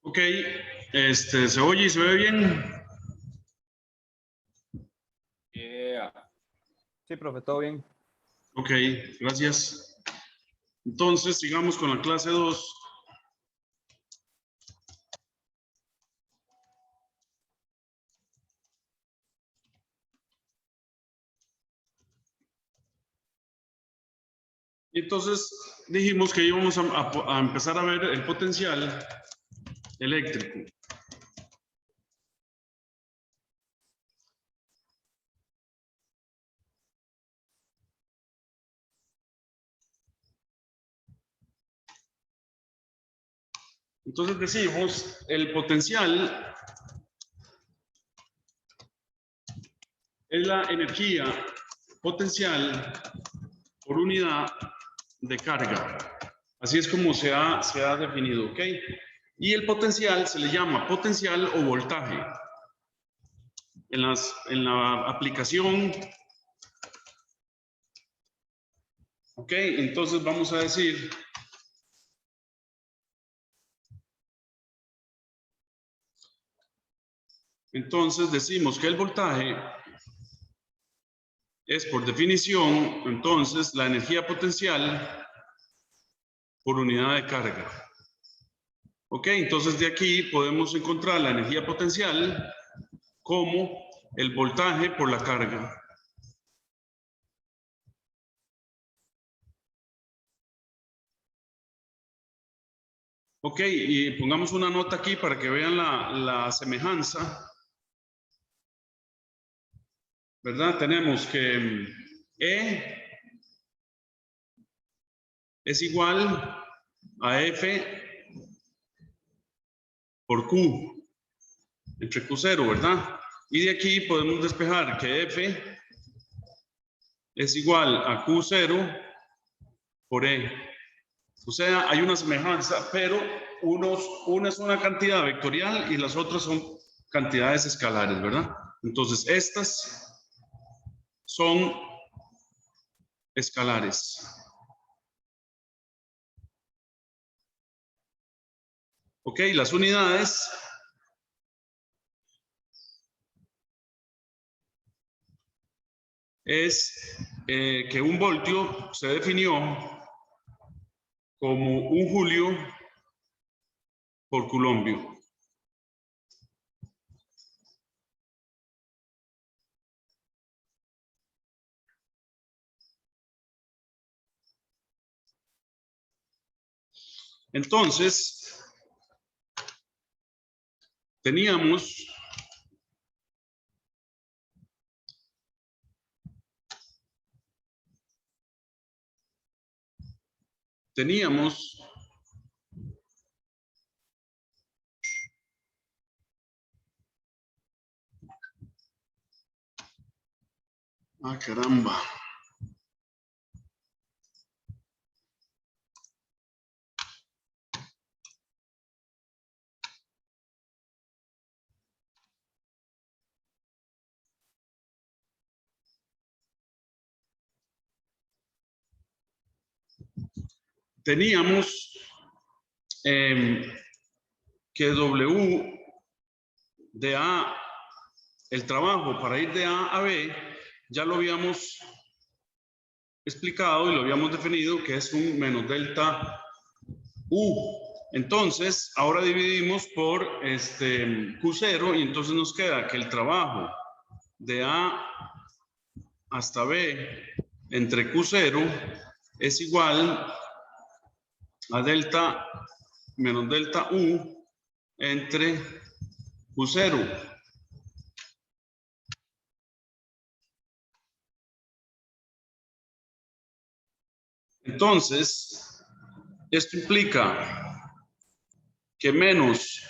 Ok, ¿se oye y se ve bien? Yeah. Sí, profe, todo bien. Ok, gracias. Entonces, sigamos con la clase 2. Entonces, dijimos que íbamos a empezar a ver el potencial eléctrico. Entonces decimos, el potencial es la energía potencial por unidad de carga. Así es como se ha definido, ¿ok? Y el potencial se le llama potencial o voltaje. En la aplicación, ok, entonces vamos a decir entonces decimos que el voltaje es por definición entonces la energía potencial por unidad de carga. Ok, entonces de aquí podemos encontrar la energía potencial como el voltaje por la carga. Ok, y pongamos una nota aquí para que vean la semejanza. ¿Verdad? Tenemos que E es igual a F por Q, entre Q0, ¿verdad? Y de aquí podemos despejar que F es igual a Q0 por E. O sea, hay una semejanza, pero una es una cantidad vectorial y las otras son cantidades escalares, ¿verdad? Entonces, estas son escalares. Ok, las unidades es que un voltio se definió como un julio por culombio. Entonces, teníamos caramba. Teníamos que W de A, el trabajo para ir de A a B, ya lo habíamos explicado y lo habíamos definido que es un menos delta U. Entonces, ahora dividimos por Q0 y entonces nos queda que el trabajo de A hasta B entre Q0 es igual a delta menos delta U entre Q0. Entonces, esto implica que menos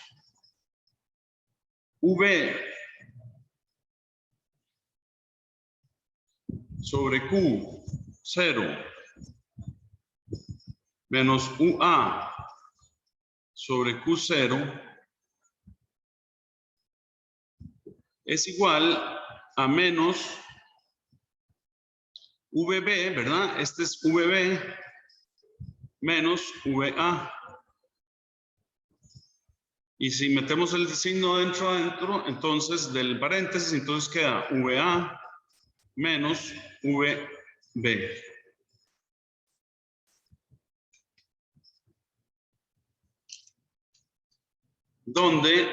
V sobre Q0 menos UA sobre Q0 es igual a menos VB, ¿verdad? Este es VB menos VA. Y si metemos el signo adentro, entonces del paréntesis, entonces queda VA menos VB. Donde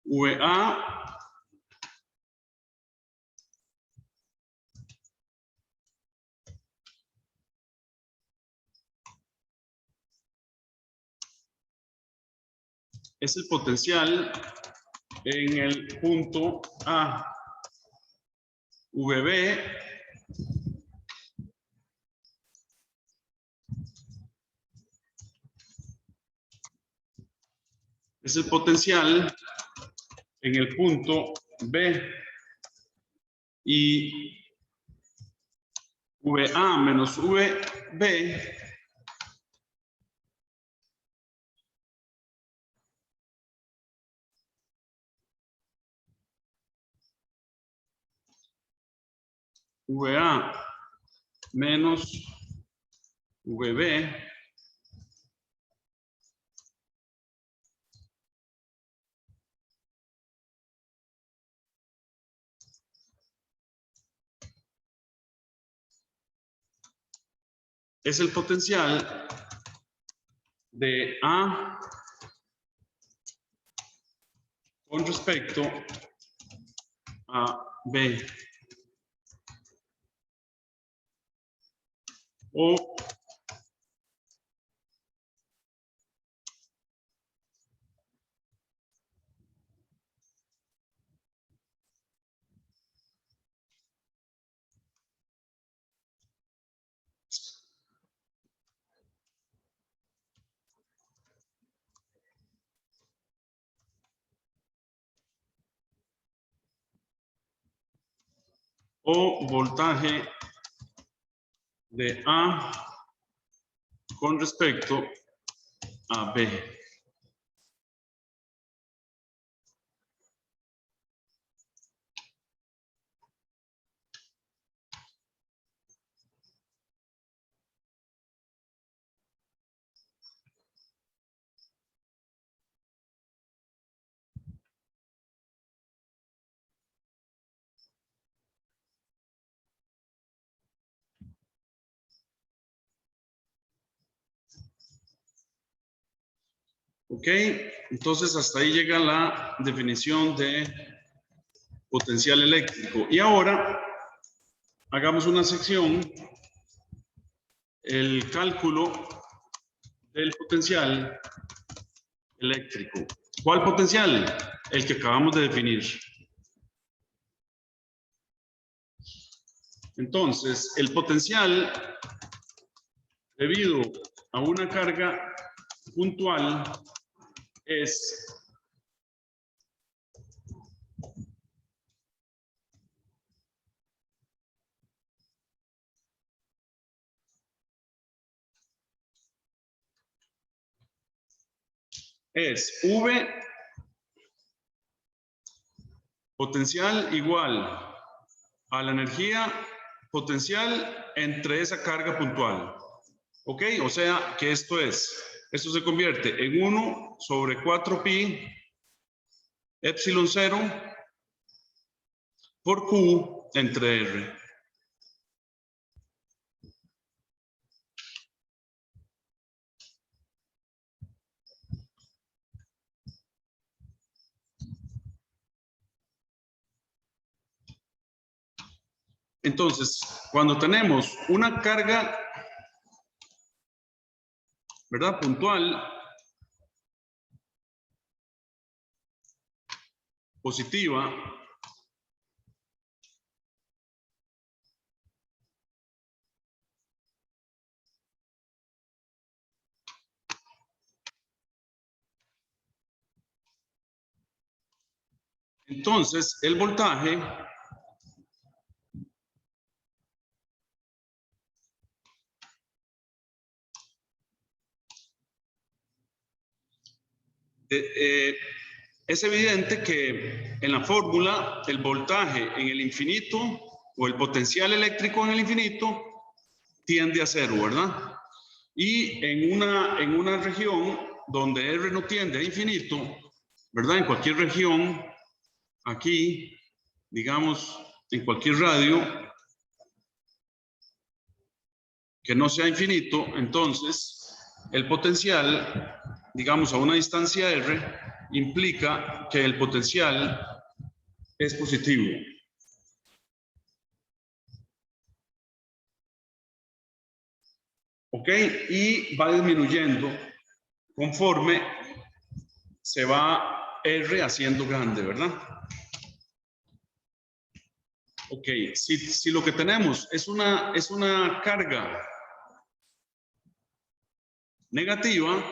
VA es el potencial en el punto A. VB es el potencial en el punto B. Y VA menos VB VA menos VB es el potencial de A con respecto a B. O voltaje de A con respecto a B. Ok, entonces hasta ahí llega la definición de potencial eléctrico. Y ahora hagamos una sección, el cálculo del potencial eléctrico. ¿Cuál potencial? El que acabamos de definir. Entonces, el potencial debido a una carga puntual es V potencial igual a la energía potencial entre esa carga puntual. ¿Ok? O sea que esto se convierte en 1 sobre 4pi epsilon 0 por Q entre R. Entonces, cuando tenemos una carga, ¿verdad? Puntual, positiva, entonces el voltaje es evidente que en la fórmula el voltaje en el infinito o el potencial eléctrico en el infinito tiende a cero, ¿verdad? Y en una región donde R no tiende a infinito, ¿verdad? En cualquier región, aquí, digamos, en cualquier radio que no sea infinito, entonces el potencial, digamos, a una distancia R, implica que el potencial es positivo. ¿Ok? Y va disminuyendo conforme se va R haciendo grande, ¿verdad? Ok, si lo que tenemos es una carga negativa,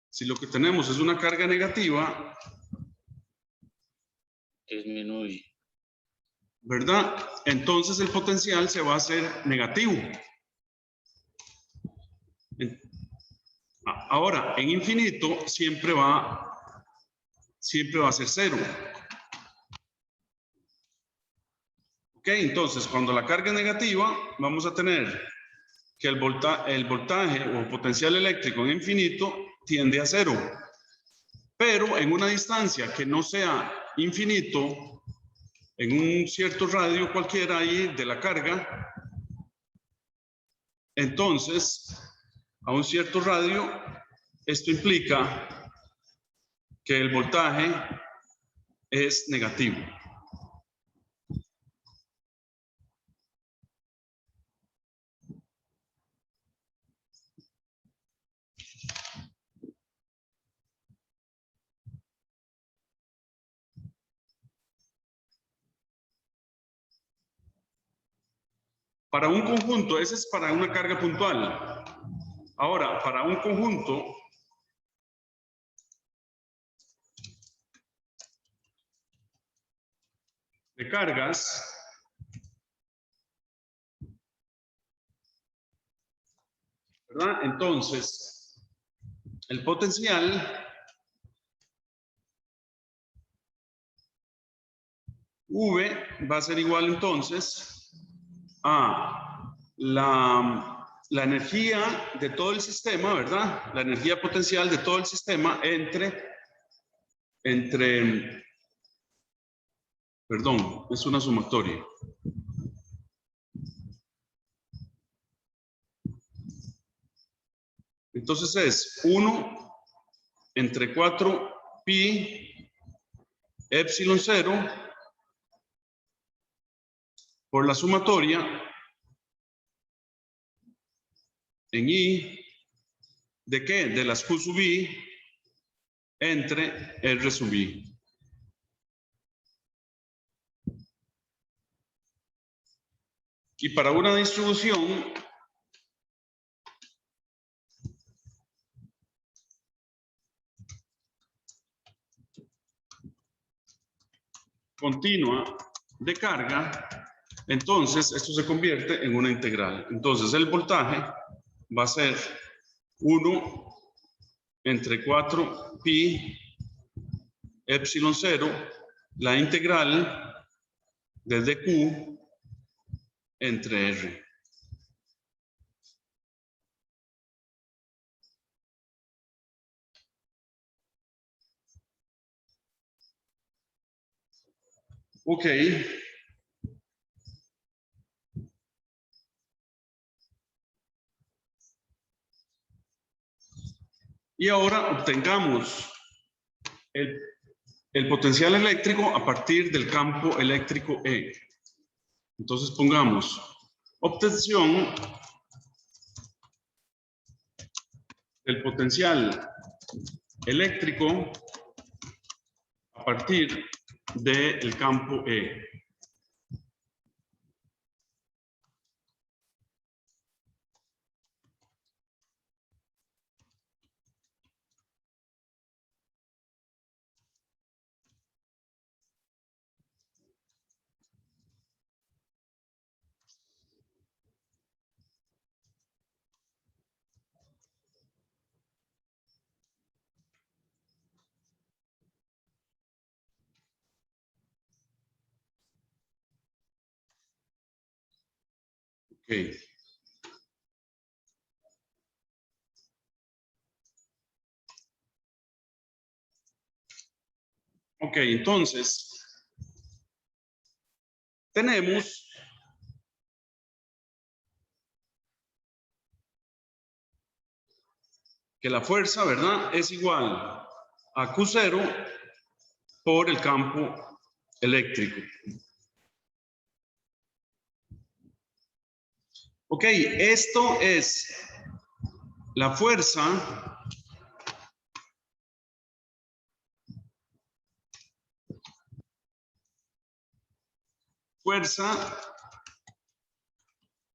si lo que tenemos es una carga negativa, disminuye. ¿verdad? Entonces el potencial se va a hacer negativo. Ahora, en infinito siempre va a ser cero. Ok, entonces cuando la carga es negativa, vamos a tener que el voltaje o potencial eléctrico en infinito tiende a cero. Pero en una distancia que no sea infinito, en un cierto radio cualquiera ahí de la carga, entonces a un cierto radio, esto implica que el voltaje es negativo. Para un conjunto, ese es para una carga puntual. Ahora, para un conjunto de cargas, ¿verdad? Entonces, el potencial V va a ser igual entonces a la energía de todo el sistema, ¿verdad? La energía potencial de todo el sistema perdón, es una sumatoria. Entonces es 1 entre 4 pi epsilon 0 por la sumatoria en I ¿de qué? De las Q sub I entre R sub I. Y para una distribución continua de carga, entonces esto se convierte en una integral. Entonces el voltaje va a ser 1 entre 4 pi epsilon 0, la integral desde Q entre R. Ok. Y ahora obtengamos el potencial eléctrico a partir del campo eléctrico E. Entonces pongamos obtención del potencial eléctrico a partir del campo E. Ok, entonces tenemos que la fuerza, ¿verdad? Es igual a Q0 por el campo eléctrico. Ok, esto es la fuerza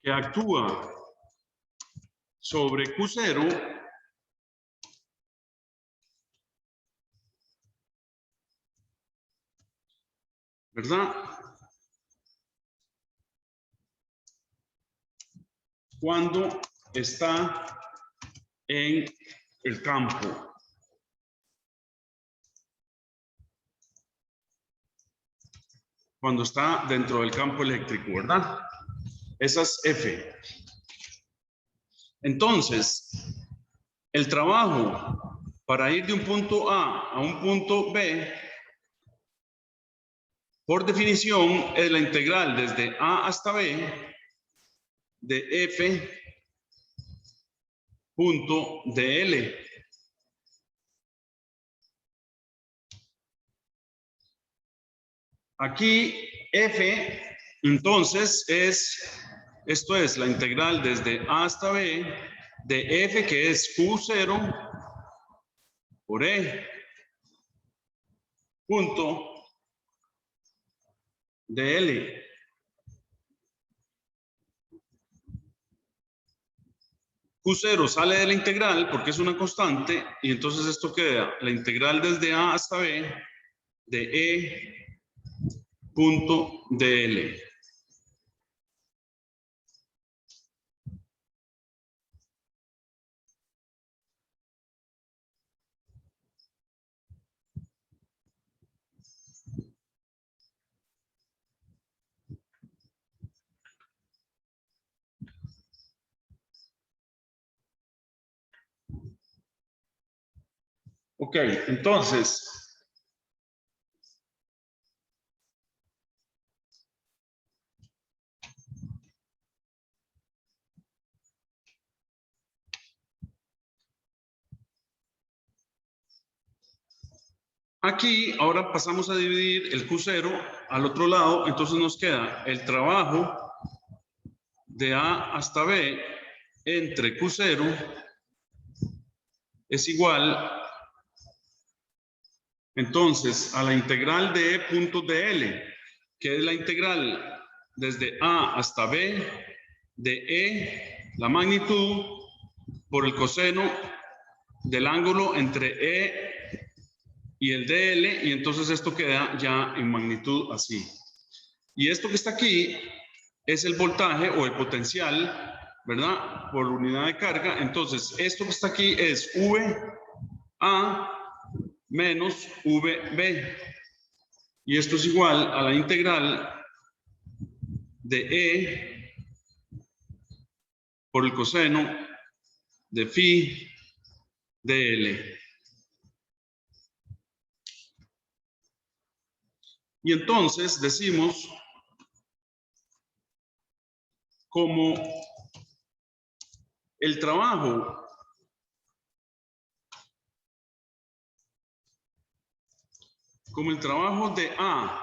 que actúa sobre Q0 ¿verdad? Cuando está en el campo. Cuando está dentro del campo eléctrico, ¿verdad? Esa es F. Entonces, el trabajo para ir de un punto A un punto B, por definición, es la integral desde A hasta B de F punto dl. Aquí F, entonces, esto es la integral desde A hasta B de F, que es Q0 por E punto dl. Q0 sale de la integral porque es una constante y entonces esto queda la integral desde A hasta B de E punto dl. Ok, entonces, aquí ahora pasamos a dividir el Q0 al otro lado, entonces nos queda el trabajo de A hasta B entre Q0 es igual entonces a la integral de E punto dl, que es la integral desde A hasta B de E, la magnitud, por el coseno del ángulo entre E y el dl, y entonces esto queda ya en magnitud así. Y esto que está aquí es el voltaje o el potencial, ¿verdad? Por unidad de carga. Entonces, esto que está aquí es VA menos VB. Y esto es igual a la integral de E por el coseno de phi dl. Y entonces decimos como el trabajo de A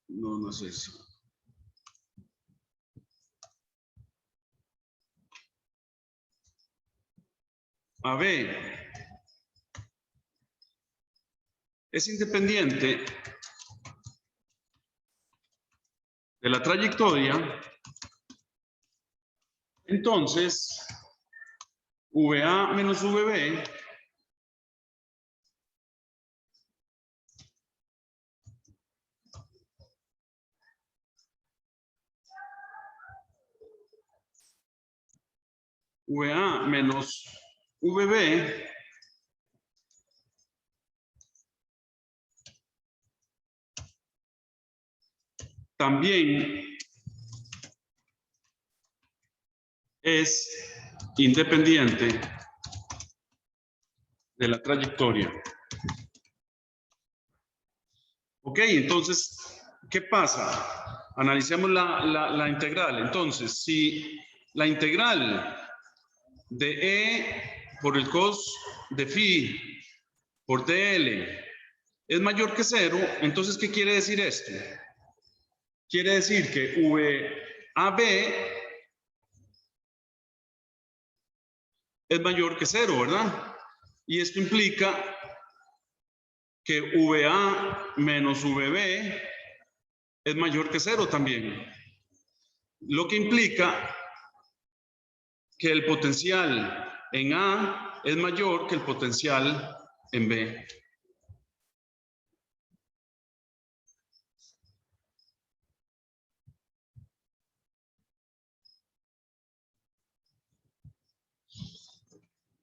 no es eso. A B es independiente de la trayectoria, entonces VA menos VB VA menos VB también es independiente de la trayectoria. Ok, entonces, ¿qué pasa? Analicemos la integral. Entonces, si la integral de E por el cos de phi por dl es mayor que 0, entonces, ¿qué quiere decir esto? Quiere decir que VAB es mayor que 0, ¿verdad? Y esto implica que VA menos VB es mayor que 0 también. Lo que implica que el potencial en A es mayor que el potencial en B.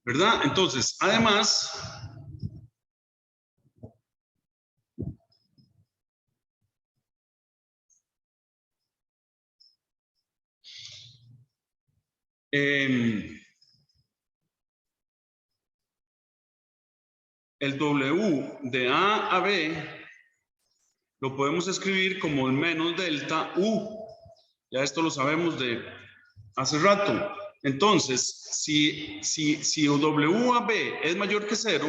¿Verdad? Entonces, además, el W de A a B lo podemos escribir como el menos delta U. Ya esto lo sabemos de hace rato. Entonces, si W a B es mayor que 0,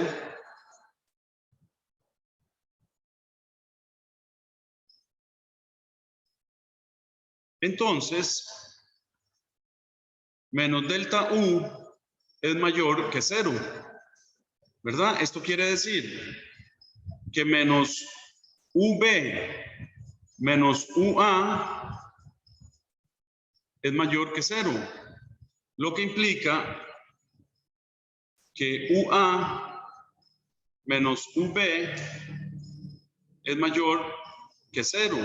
entonces menos delta U es mayor que 0. ¿Verdad? Esto quiere decir que menos UB menos UA es mayor que 0. Lo que implica que UA menos UB es mayor que 0.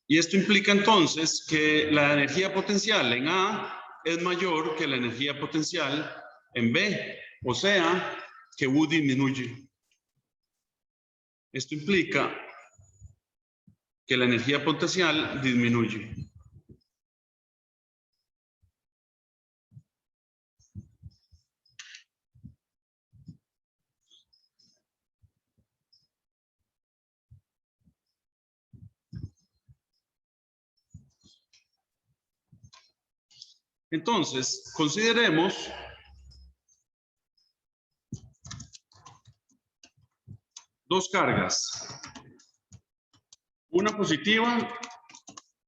Y esto implica entonces que la energía potencial en A es mayor que la energía potencial en B. O sea, que U disminuye. Esto implica que la energía potencial disminuye. Entonces, consideremos dos cargas, una positiva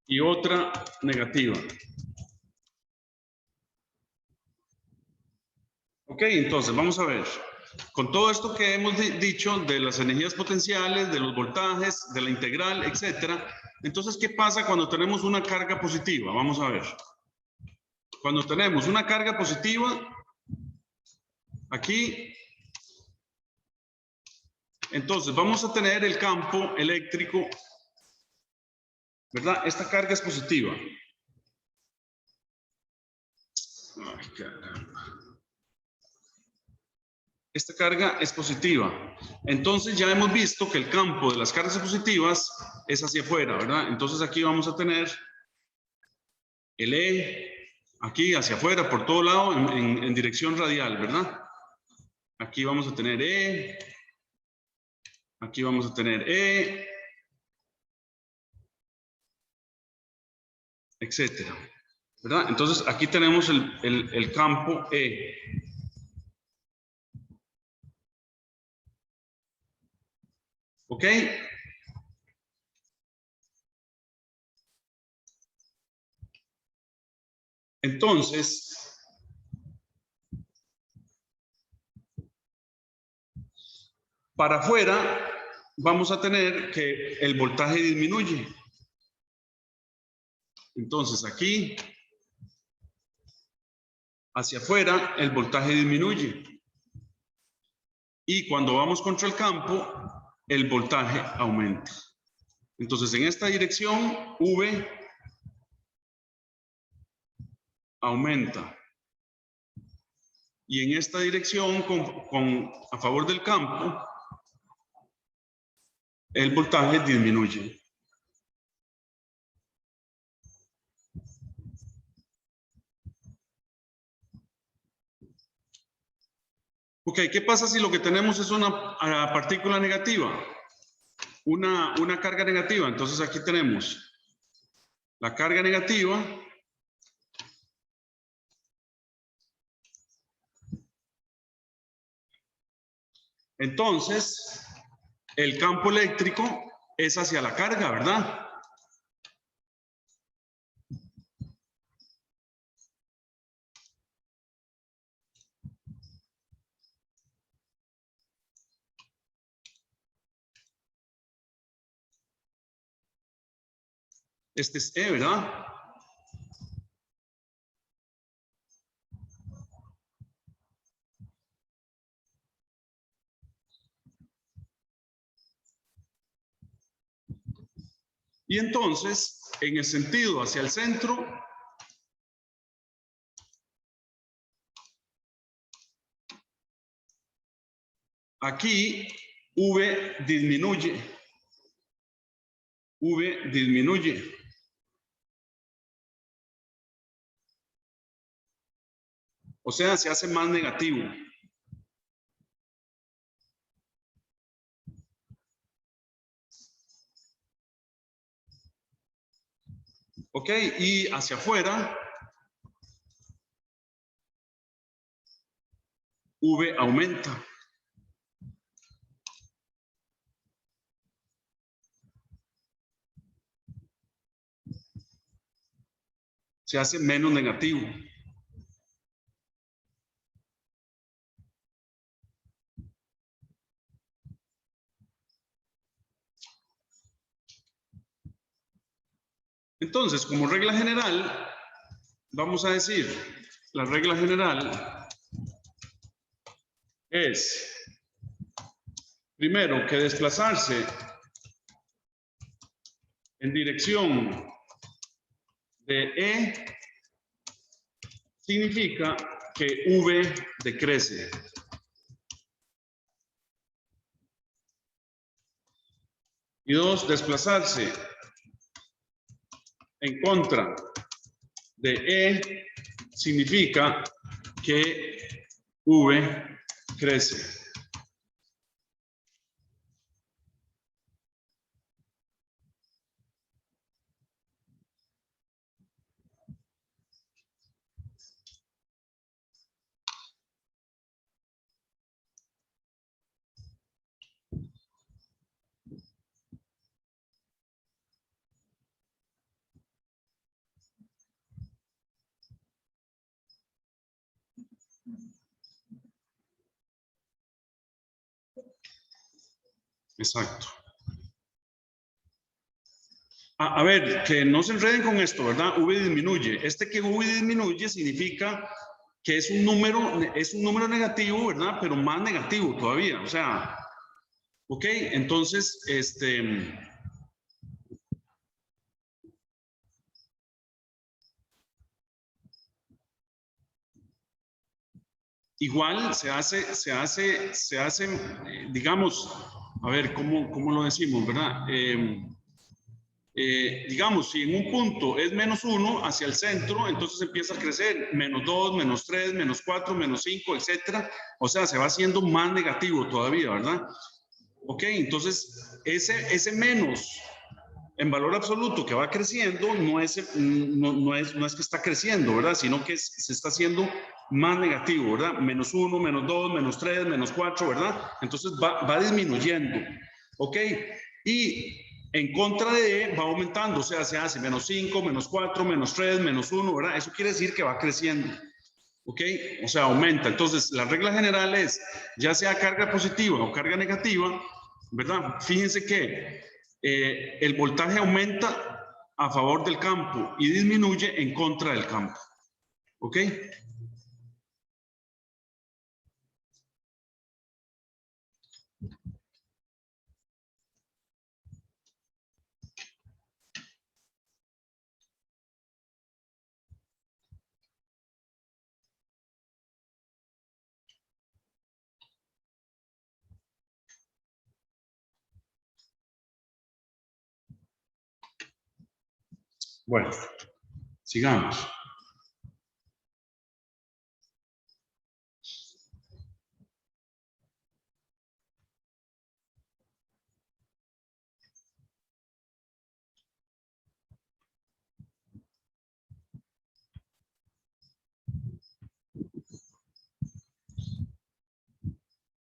y otra negativa. Ok, entonces vamos a ver. Con todo esto que hemos dicho de las energías potenciales, de los voltajes, de la integral, etcétera, entonces, ¿qué pasa cuando tenemos una carga positiva? Vamos a ver. Cuando tenemos una carga positiva, aquí, entonces vamos a tener el campo eléctrico, ¿verdad? Esta carga es positiva. Ay, caramba. Esta carga es positiva. Entonces ya hemos visto que el campo de las cargas positivas es hacia afuera, ¿verdad? Entonces aquí vamos a tener el E, aquí hacia afuera, por todo lado, en dirección radial, ¿verdad? Aquí vamos a tener E, aquí vamos a tener E, etcétera, ¿verdad? Entonces aquí tenemos el campo E. ¿Ok? Entonces, para afuera vamos a tener que el voltaje disminuye. Entonces aquí, hacia afuera, el voltaje disminuye. Y cuando vamos contra el campo, el voltaje aumenta. Entonces, en esta dirección, V aumenta. Y en esta dirección, a favor del campo, el voltaje disminuye. Ok, ¿qué pasa si lo que tenemos es una partícula negativa? Una carga negativa. Entonces aquí tenemos la carga negativa. Entonces, el campo eléctrico es hacia la carga, ¿verdad? Este es E, ¿verdad? Y entonces, en el sentido hacia el centro, aquí V disminuye. V disminuye. O sea, se hace más negativo. Ok, y hacia afuera, V aumenta. Se hace menos negativo. Entonces, como regla general, vamos a decir, la regla general es, primero, que desplazarse en dirección de E significa que V decrece. Y dos, desplazarse en contra de E significa que V crece. Exacto. A ver, que no se enreden con esto, ¿verdad? V disminuye. Este que V disminuye significa que es un número negativo, ¿verdad? Pero más negativo todavía. O sea, ok, entonces, igual digamos, a ver, ¿cómo lo decimos, verdad? Digamos, si en un punto es -1 hacia el centro, entonces empieza a crecer -2, -3, -4, -5, etcétera. O sea, se va haciendo más negativo todavía, ¿verdad? Ok, entonces ese menos en valor absoluto que va creciendo no es que está creciendo, ¿verdad? Sino que se está haciendo más negativo, ¿verdad? -1, -2, -3, -4, ¿verdad? Entonces va disminuyendo, ¿ok? Y en contra de E va aumentando, o sea, se hace -5, -4, -3, -1, ¿verdad? Eso quiere decir que va creciendo, ¿ok? O sea, aumenta. Entonces, la regla general es, ya sea carga positiva o carga negativa, ¿verdad? Fíjense que el voltaje aumenta a favor del campo y disminuye en contra del campo, ¿ok? Bueno, sigamos.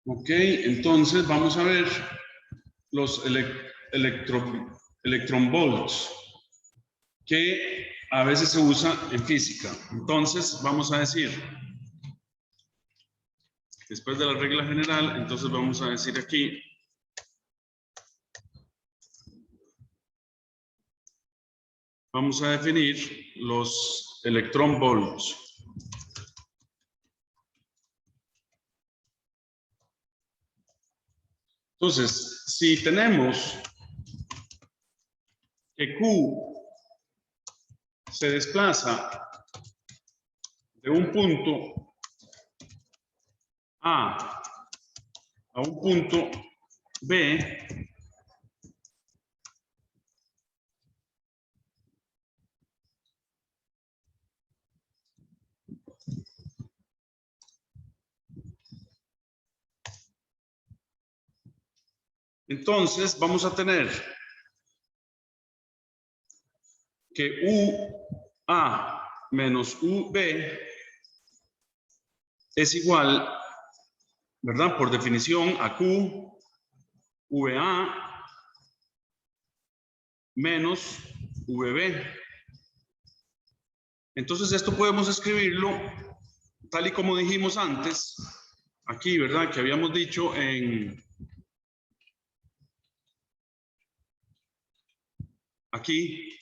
Ok, entonces vamos a ver los electronvolts que a veces se usa en física. Entonces vamos a decir, después de la regla general, entonces vamos a decir aquí, vamos a definir los electronvolts. Entonces, si tenemos que Q se desplaza de un punto A un punto B, entonces vamos a tener que UA menos UB es igual, ¿verdad? Por definición a Q, VA menos VB. Entonces esto podemos escribirlo tal y como dijimos antes, aquí, ¿verdad? Que habíamos dicho aquí,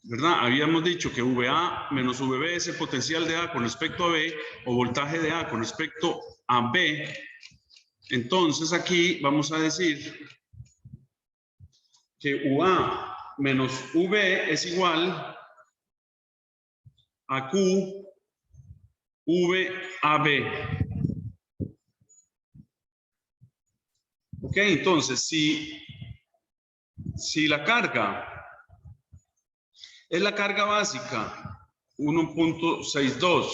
¿verdad? Habíamos dicho que VA menos VB es el potencial de A con respecto a B o voltaje de A con respecto a B. Entonces aquí vamos a decir que UA menos V es igual a Q VAB. Ok, entonces si la carga es la carga básica 1.62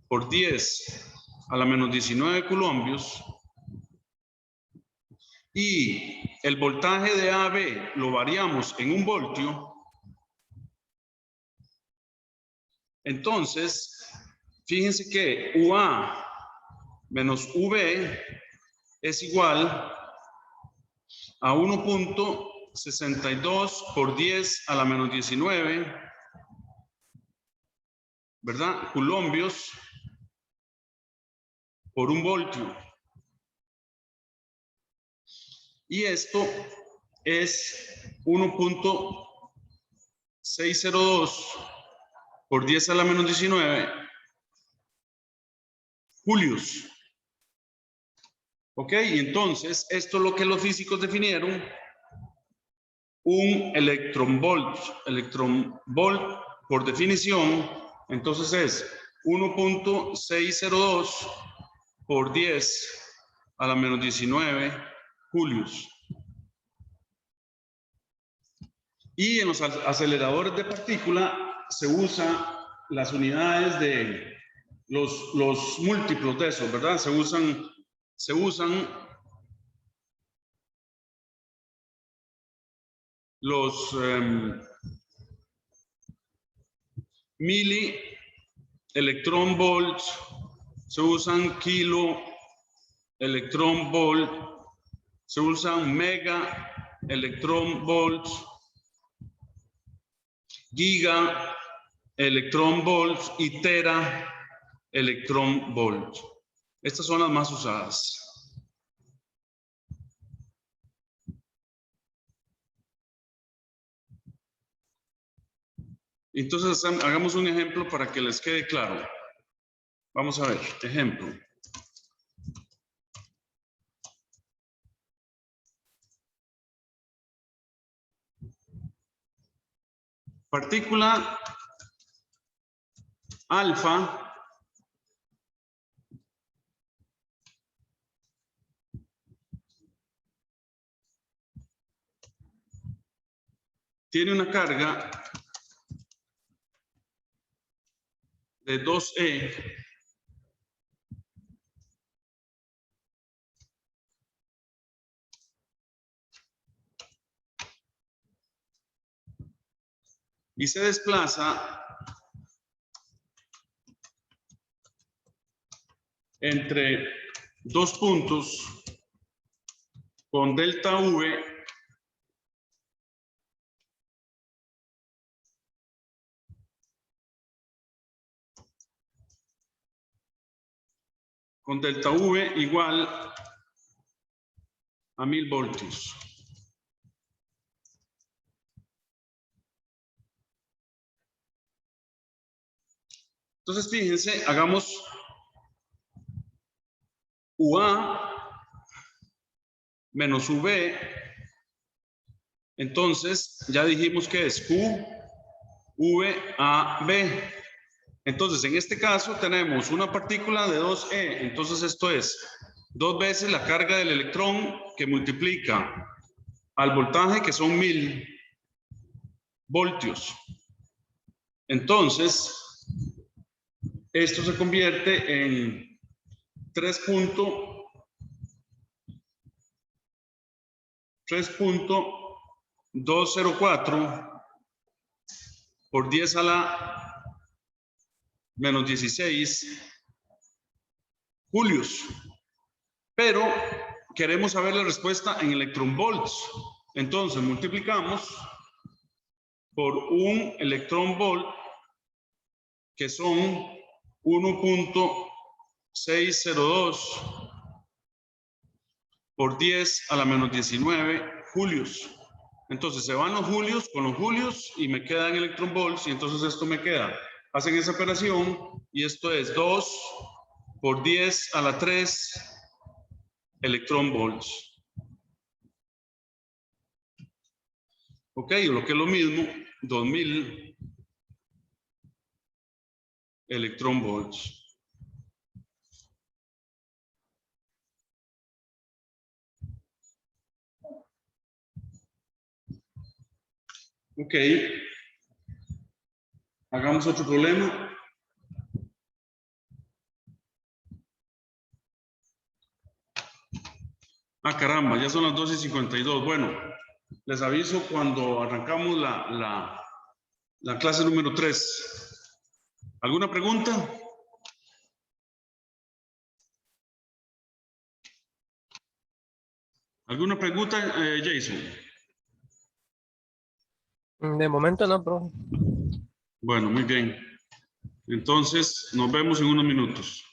por 10 a la menos 19 coulombios y el voltaje de AB lo variamos en 1 voltio, entonces fíjense que UA menos V es igual a 1.62 por 10 a la menos 19, ¿verdad? Coulombios por 1 voltio. Y esto es 1.602 por 10 a la menos 19 julios. Ok, y entonces esto es lo que los físicos definieron un electronvolt. Electronvolt por definición, entonces es 1.602 por 10 a la menos 19 julios. Y en los aceleradores de partícula se usan las unidades de los múltiplos de esos, ¿verdad? Se usan los mili electron volts, se usan kilo electron volt, se usan mega electron volts, giga electron volts y tera electron volts. Estas son las más usadas. Entonces hagamos un ejemplo para que les quede claro. Vamos a ver, ejemplo. Partícula alfa tiene una carga de 2E y se desplaza entre dos puntos con delta V igual a 1000 voltios. Entonces, fíjense, hagamos UA menos UV. Entonces, ya dijimos que es QVAB. Entonces, en este caso tenemos una partícula de 2E. Entonces, esto es 2 veces la carga del electrón que multiplica al voltaje, que son 1000 voltios. Entonces, esto se convierte en 3.204 por 10 a la menos 16 julios. Pero queremos saber la respuesta en electronvolts. Entonces multiplicamos por un electronvolt, que son 1.602 por 10 a la menos 19 julios. Entonces se van los julios con los julios y me quedan electronvolts, y entonces esto me queda. Hacen esa operación y esto es 2 por 10 a la 3 electronvolts. Ok, lo que es lo mismo, 2000 electronvolts. Ok. Hagamos otro problema. Ah, caramba, ya son las 12:52. Bueno, les aviso cuando arrancamos la clase número 3. ¿Alguna pregunta? ¿Alguna pregunta, Jason? De momento no, profe. Bueno, muy bien. Entonces, nos vemos en unos minutos.